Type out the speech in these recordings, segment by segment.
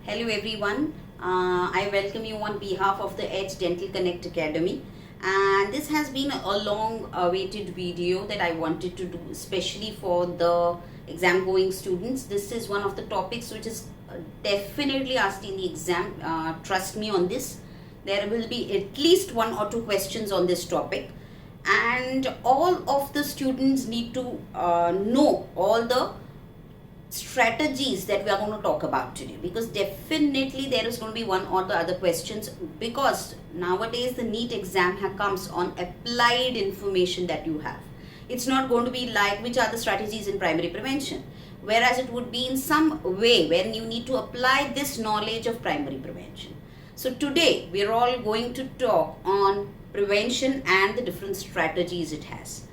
Hello everyone, I welcome you on behalf of the Edge Dental Connect Academy, and this has been a long awaited video that I wanted to do especially for the exam going students. This is one of the topics which is definitely asked in the exam. Trust me on this, there will be at least one or two questions on this topic, and all of the students need to know all the strategies that we are going to talk about today, because definitely there is going to be one or the other questions, because nowadays the NEET exam comes on applied information that you have. It's not going to be like which are the strategies in primary prevention, whereas it would be in some way when you need to apply this knowledge of primary prevention. So today we are all going to talk on prevention and the different strategies it has.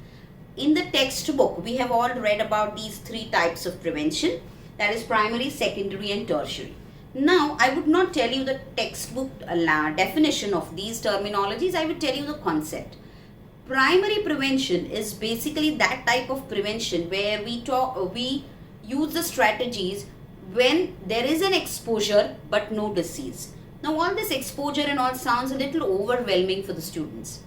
In the textbook, we have all read about these three types of prevention, that is primary, secondary and tertiary. Now, I would not tell you the textbook definition of these terminologies, I would tell you the concept. Primary prevention is basically that type of prevention where we use the strategies when there is an exposure but no disease. Now, all this exposure and all sounds a little overwhelming for the students.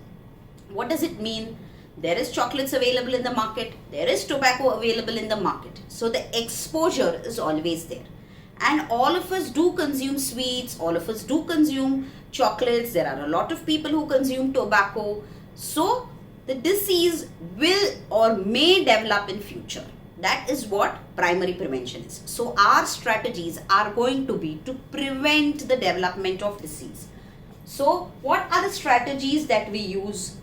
What does it mean? There is chocolates available in the market, there is tobacco available in the market. So the exposure is always there. And all of us do consume sweets, all of us do consume chocolates, there are a lot of people who consume tobacco. So the disease will or may develop in future. That is what primary prevention is. So our strategies are going to be to prevent the development of disease. So what are the strategies that we use?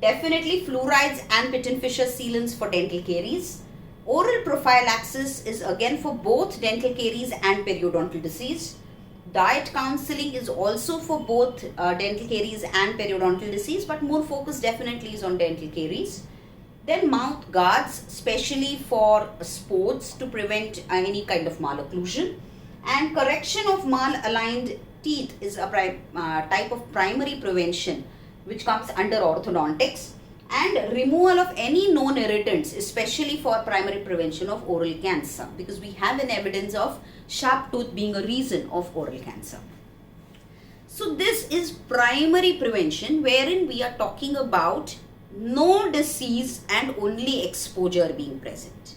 Definitely fluorides and Pittenfisher sealants for dental caries. Oral prophylaxis is again for both dental caries and periodontal disease. Diet counseling is also for both dental caries and periodontal disease, but more focus definitely is on dental caries. Then mouth guards, especially for sports to prevent any kind of malocclusion. And correction of malaligned teeth is a type of primary prevention which comes under orthodontics, and removal of any known irritants, especially for primary prevention of oral cancer, because we have an evidence of sharp tooth being a reason of oral cancer. So this is primary prevention, wherein we are talking about no disease and only exposure being present.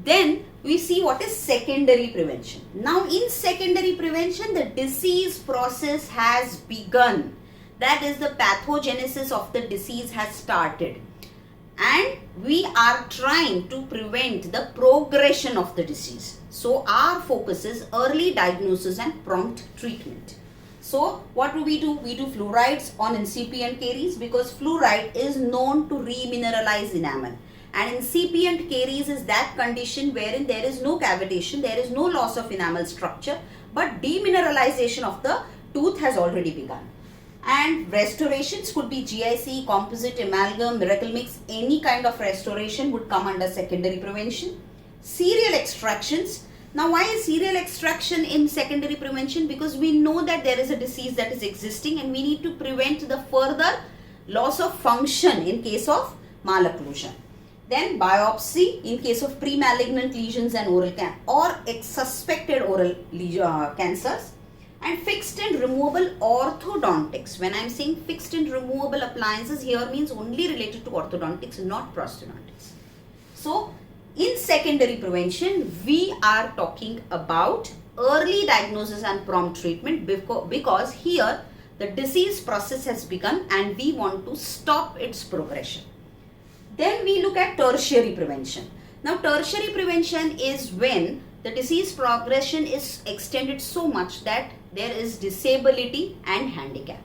Then we see what is secondary prevention. Now in secondary prevention, the disease process has begun. That is, the pathogenesis of the disease has started, and we are trying to prevent the progression of the disease. So our focus is early diagnosis and prompt treatment. So what do? We do fluorides on incipient caries, because fluoride is known to remineralize enamel, and incipient caries is that condition wherein there is no cavitation, there is no loss of enamel structure, but demineralization of the tooth has already begun. And restorations could be GIC, composite, amalgam, miracle mix, any kind of restoration would come under secondary prevention. Serial extractions. Now why is serial extraction in secondary prevention? Because we know that there is a disease that is existing and we need to prevent the further loss of function in case of malocclusion. Then biopsy in case of pre-malignant lesions and oral cancer or suspected oral cancers. And fixed and removable orthodontics. When I am saying fixed and removable appliances, here means only related to orthodontics, not prosthodontics. So in secondary prevention, we are talking about early diagnosis and prompt treatment, because here the disease process has begun and we want to stop its progression. Then we look at tertiary prevention. Now tertiary prevention is when the disease progression is extended so much that there is disability and handicap.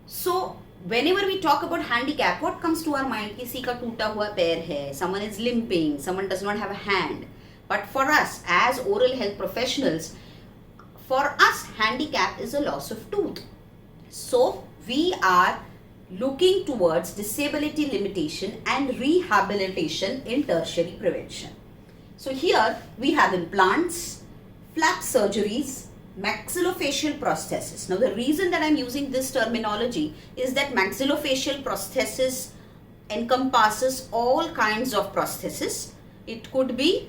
So whenever we talk about handicap, what comes to our mind? Kisi ka toota hua pair hai, someone is limping, someone does not have a hand. But for us as oral health professionals, for us handicap is a loss of tooth. So we are looking towards disability limitation and rehabilitation in tertiary prevention. So here we have implants, flap surgeries, maxillofacial prosthesis. Now the reason that I am using this terminology is that maxillofacial prosthesis encompasses all kinds of prosthesis. It could be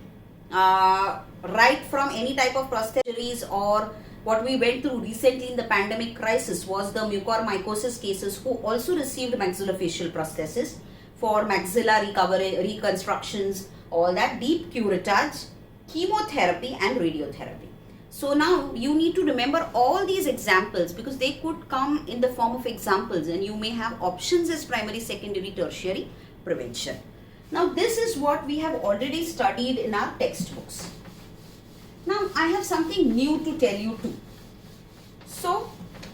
right from any type of prosthesis or what we went through recently in the pandemic crisis was the mucormycosis cases who also received maxillofacial prosthesis for maxilla recovery, reconstructions, all that, deep curettage, chemotherapy and radiotherapy. So now you need to remember all these examples because they could come in the form of examples and you may have options as primary, secondary, tertiary prevention. Now this is what we have already studied in our textbooks. Now I have something new to tell you too. So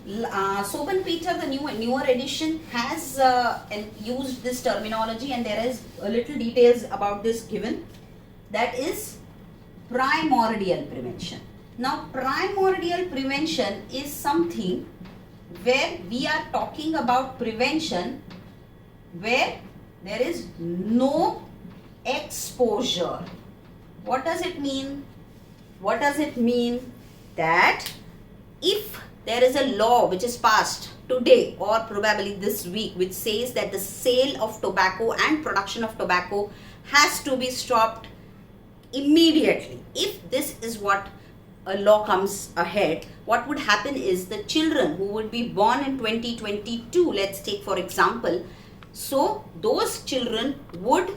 Soban Peter, the newer edition, has used this terminology and there is a little details about this given. That is primordial prevention. Now primordial prevention is something where we are talking about prevention where there is no exposure. What does it mean? What does it mean? That if there is a law which is passed today or probably this week which says that the sale of tobacco and production of tobacco has to be stopped immediately. If this is what a law comes ahead, what would happen is the children who would be born in 2022, let's take for example, so those children would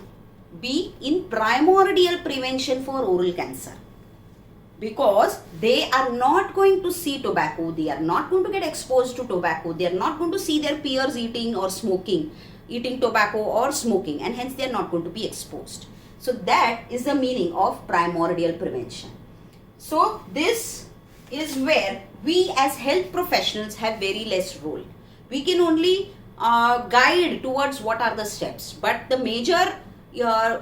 be in primordial prevention for oral cancer. Because they are not going to see tobacco, they are not going to get exposed to tobacco, they are not going to see their peers eating tobacco or smoking, and hence they are not going to be exposed. So that is the meaning of primordial prevention. So this is where we as health professionals have very less role. We can only guide towards what are the steps, but the major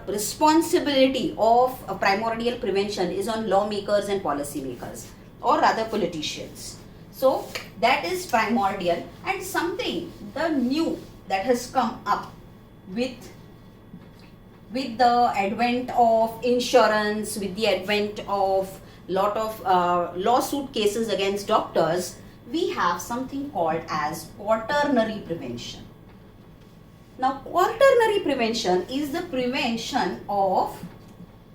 responsibility of primordial prevention is on lawmakers and policymakers, or rather politicians. So that is primordial, and something the new that has come up with the advent of insurance, with the advent of lot of lawsuit cases against doctors, we have something called as quaternary prevention. Now, quaternary prevention is the prevention of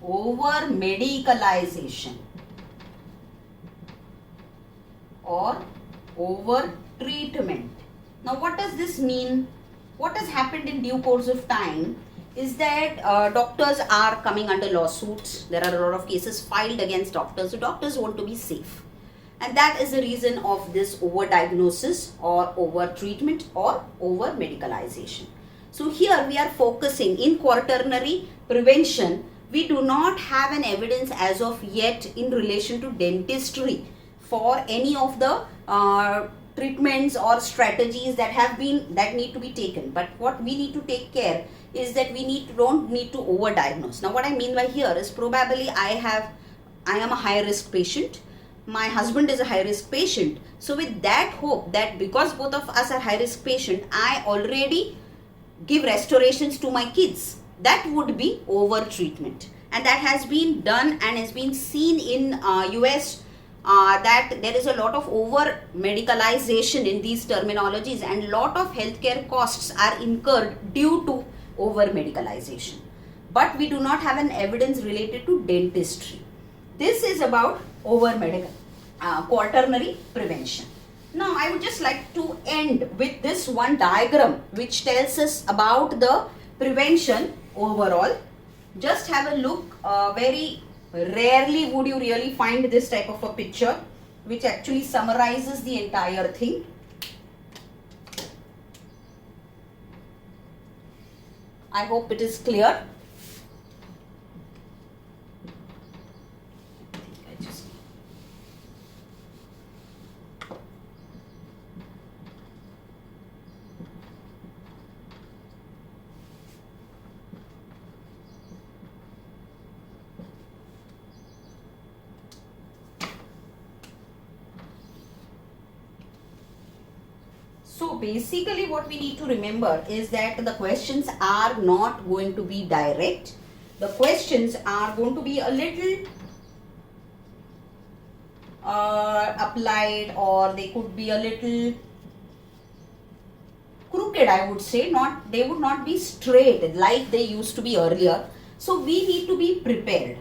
over-medicalization or over-treatment. Now, what does this mean? What has happened in due course of time is that doctors are coming under lawsuits. There are a lot of cases filed against doctors. So, doctors want to be safe. And that is the reason of this over-diagnosis or over-treatment or over-medicalization. So here we are focusing in quaternary prevention. We do not have an evidence as of yet in relation to dentistry for any of the treatments or strategies that need to be taken. But what we need to take care is that we don't need to overdiagnose. Now what I mean by here is probably I am a high risk patient. My husband is a high risk patient. So with that hope that because both of us are high risk patient, I already give restorations to my kids, that would be over treatment, and that has been done and has been seen in US that there is a lot of over medicalization in these terminologies, and lot of healthcare costs are incurred due to over medicalization. But we do not have an evidence related to dentistry. This is about over quaternary prevention. Now, I would just like to end with this one diagram which tells us about the prevention overall. Just have a look. Very rarely would you really find this type of a picture which actually summarizes the entire thing. I hope it is clear. So basically what we need to remember is that the questions are not going to be direct. The questions are going to be a little applied, or they could be a little crooked, I would say. They would not be straight like they used to be earlier. So we need to be prepared.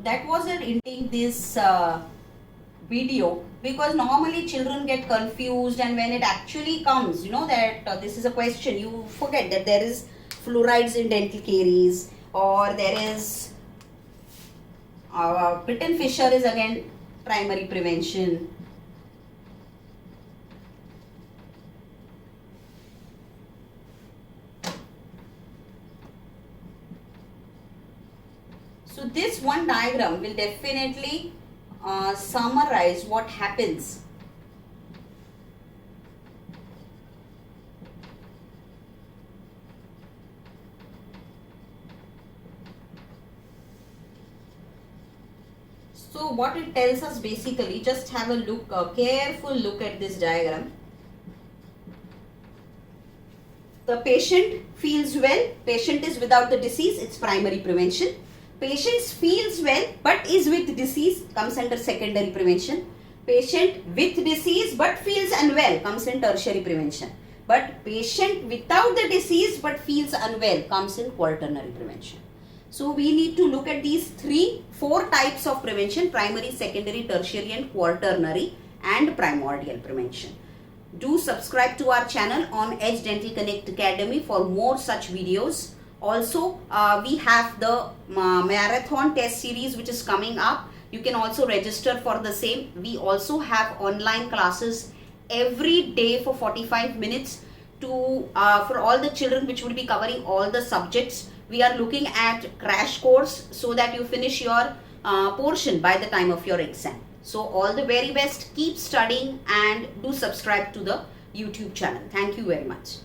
that was an intake this video, because normally children get confused, and when it actually comes, you know that this is a question, you forget that there is fluorides in dental caries, or there is Britain Fisher is again primary prevention. So this one diagram will definitely summarize what happens. So what it tells us basically, just have a look, a careful look at this diagram. The patient feels well, patient is without the disease, it's primary prevention. Patient feels well but is with disease, comes under secondary prevention. Patient with disease but feels unwell, comes in tertiary prevention. But patient without the disease but feels unwell, comes in quaternary prevention. So we need to look at these four types of prevention: primary, secondary, tertiary and quaternary, and primordial prevention. Do subscribe to our channel on Edge Dental Connect Academy for more such videos. Also, we have the marathon test series which is coming up. You can also register for the same. We also have online classes every day for 45 minutes to for all the children, which will be covering all the subjects. We are looking at crash course so that you finish your portion by the time of your exam. So all the very best. Keep studying and do subscribe to the YouTube channel. Thank you very much.